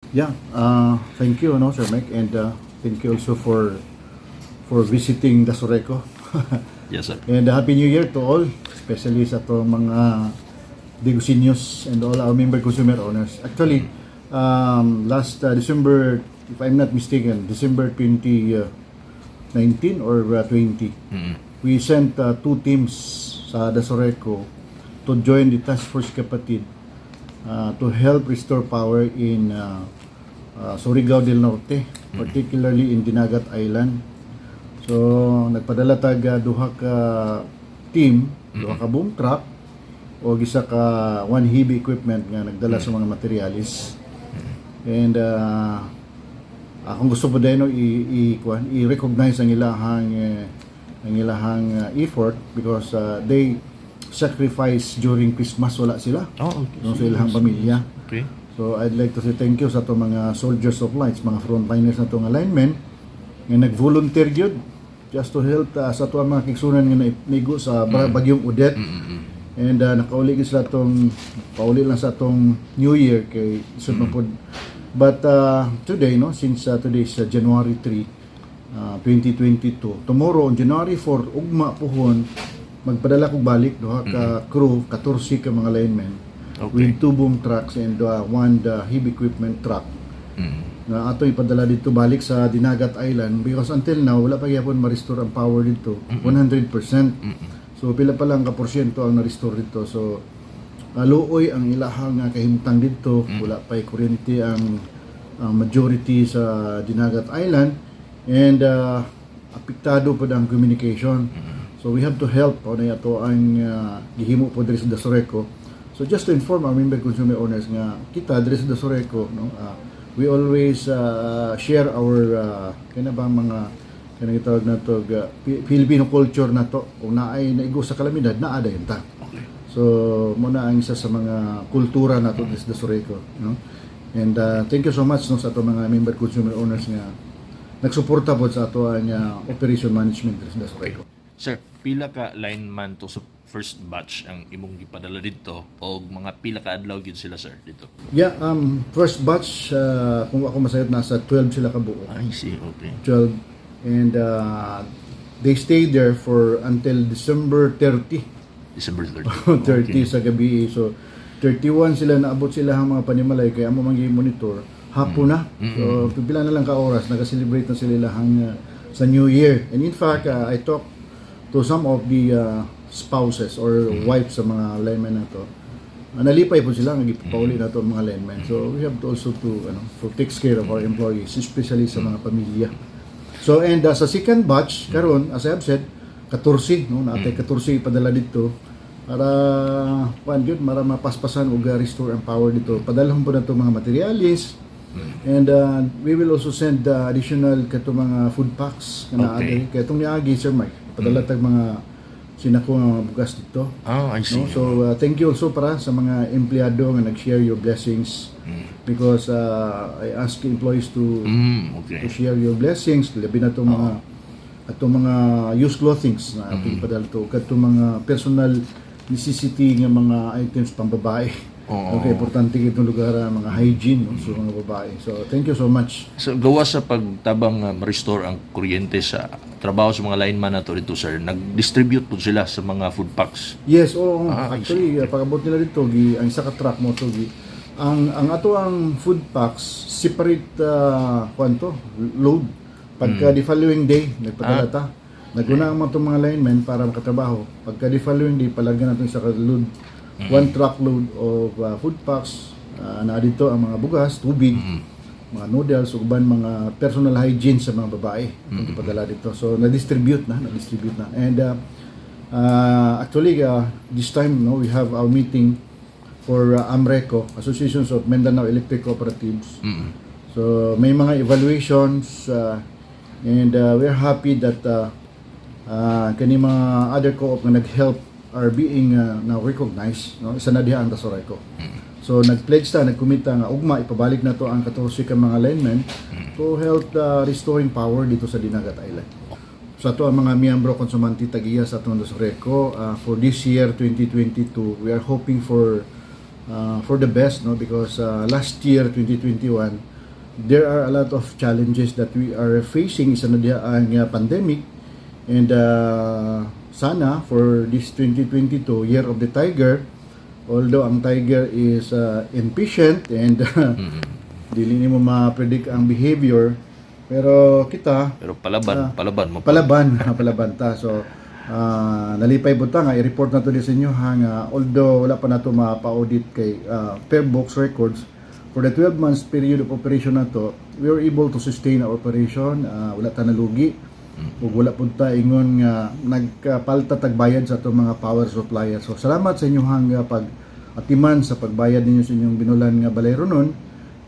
Yeah, thank you, no, Sir Mike, and thank you also for visiting the Soreco. Yes, sir. And Happy New Year to all, especially sa to mga Digosinyos and all our member consumer owners. Actually, last December, if I'm not mistaken, December 2019 or 20, we sent two teams sa Dasoreco to join the Task Force Kapatid to help restore power in Surigao del Norte, particularly in Dinagat Island. So, nagpadala tag duha ka team, duha ka boom truck, o gisa ka one heavy equipment nga nagdala sa mga materialis. And akong gusto po din no, i-recognize ang ilahang effort because they sacrifice during Christmas, wala sila. Oh, okay. No, sa ilang pamilya. Okay. So I'd like to say thank you sa to mga soldiers of lights, mga frontliners na tong alignment nga nag-volunteer gyud just to help sa to mga kigsunan nga naigo sa bagyong Odette. And nakauli sila tong pauli lang sa tong New Year kay isod man pod. But today, no, since today is January 3, 2022, tomorrow on January 4, ugma pohon magpadala kog balik duha ka crew, 14 ka mga linemen. Okay. With two boom trucks and one heavy equipment truck na ato ipadala dito balik sa Dinagat Island because until now wala pa gyapon ma-restore ang power dito 100%. So pila pa lang ka porsyento ang na-restore dito. So luoy ang ilahang kahimtang dito, wala pa kuryente ang majority sa Dinagat Island and apektado pa ang communication. So we have to help o na ato ang gihimo po diri sa Dasoreco. So just to inform our member consumer owners nga kita diri sa Dasoreco, no, we always share our kanabang mga kanang gitawag nato Filipino culture nato kung naay naigo sa kalamidad naa dayon ta. So mo na ang isa sa mga kultura nato diri sa Dasoreco, no. And thank you so much no sa ato mga member consumer owners nga nagsuporta pod sa ato ang operation management diri sa Dasoreco. Sir, pila ka lineman to sa first batch ang imong gipadala dito o mga pila ka adlaw gyud sila sir dito? Yeah, first batch kung ako masayot nasa 12 sila ka buo. I see, okay. 12 and they stayed there for until December 30. December 30. 30 sa gabi. So 31 sila naabot sila ang mga panimalay kaya amo mangi monitor hapon na. So pipila na lang ka oras naka-celebrate na sila hang sa New Year. And in fact, I talked to some of the spouses or wives sa mga linemen na to. Nalipay po sila nga gipauli na to ang mga linemen. So we have to also to take care of our employees, especially sa mga pamilya. So and sa second batch karon as I have said 14 no natay 14 ipadala dito para para mapaspasan ug restore ang power dito. Padalhan po na to mga materialis. And we will also send additional kato mga food packs na naagay kay itong niagi Sir Mike padala tag mga sinako nga mga bugas dito. Oh, I see. No? So thank you also para sa mga empleyado nga nag-share your blessings because I ask employees to share your blessings labi na itong mga used clothings na ating padala to katong mga personal necessity nga mga items pang babae. Okay, importante itong lugar mga hygiene no? So mga babae. So thank you so much. So gawa sa pagtabang ma-restore ang kuryente sa trabaho sa mga lineman nato dito sir, nag-distribute po sila sa mga food packs. Yes, actually pag-abot nila dito ang isa ka truck mo to ang ato ang food packs separate load pagka the following day nagpadala ta. Naguna ang mga linemen para makatrabaho. Pagka the following day palagyan natin sa load one truckload of food packs na dito ang mga bugas, tubig, mga noodles, uban mga personal hygiene sa mga babae kung ipadala dito. So na-distribute na. And actually this time no we have our meeting for AMRECO, Associations of Mindanao Electric Cooperatives. So may mga evaluations and we're happy that kani mga other co-op nga nag-help are being now recognized no isa na diha ang Dasoreco. So nag-pledge ta, nagkumita nga ugma ipabalik na to ang 14 ka mga linemen to help restoring power dito sa Dinagat Island. So ato ang mga miyembro konsumanti tagiya sa atong Dasoreco for this year 2022 we are hoping for the best no because last year 2021 there are a lot of challenges that we are facing isa na diha ang pandemic, and sana for this 2022 year of the tiger, although ang tiger is impatient and dili nimo ma-predict ang behavior, pero kita Pero palaban mo. palaban ta. So nalipay buta nga i-report na to di sa inyo ha, nga although wala pa nato mapa-audit kay per books records for the 12 months period of operation na to, we were able to sustain our operation. Wala ta nalugi ug wala pud ta ingon nga nagpalta tagbayad sa atong mga power supplier. So salamat sa inyo hang pag-atiman sa pagbayad ninyo sa inyong binulan nga balay ron,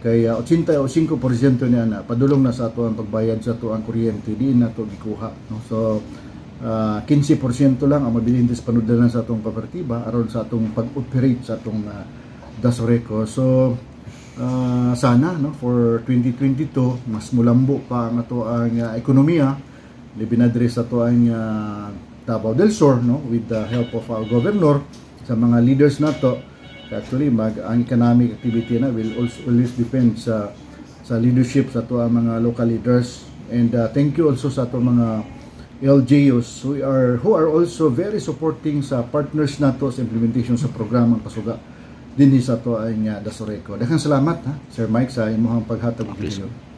kay 85% niya na padulong na sa ato ang pagbayad sa ato ang kuryente, di na to gikuha, no? So 15% lang ang mabilintis panudalan sa atong koperatiba aron sa atong pag-operate sa atong Dasoreco. So sana, no, for 2022 mas mulambo pa ang ato ang ekonomiya, libinadre sa ato ang Davao del Sur, no, with the help of our governor, sa mga leaders nato. Actually ang economic activity na will always depend sa leadership sa ato ang mga local leaders. And thank you also sa ato mga LGUs who are also very supporting sa partners nato sa implementation sa programang Pasuga dinhi sa ato ang Dasoreco. Daghang salamat, ha, Sir Mike, sa imong paghatag og video.